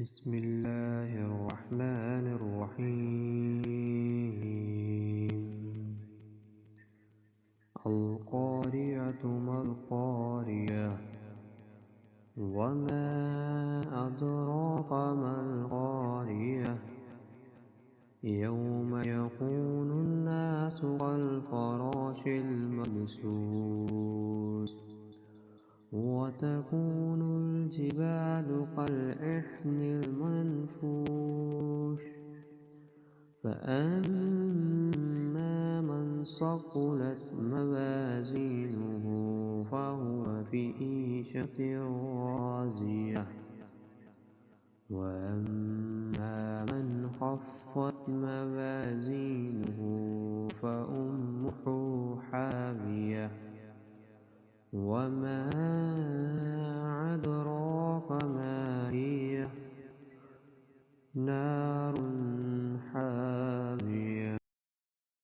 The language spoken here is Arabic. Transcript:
بسم الله الرحمن الرحيم. القارعة ما القارعة وما أدراك ما القارعة يوم يكون الناس كالفراش المبثوث وتكون الجبال كالعهن المنفوش فأما من ثقلت موازينه فهو في عيشة راضية وأما من خفت موازينه فأمه حاوية وما أدراك ما هي نار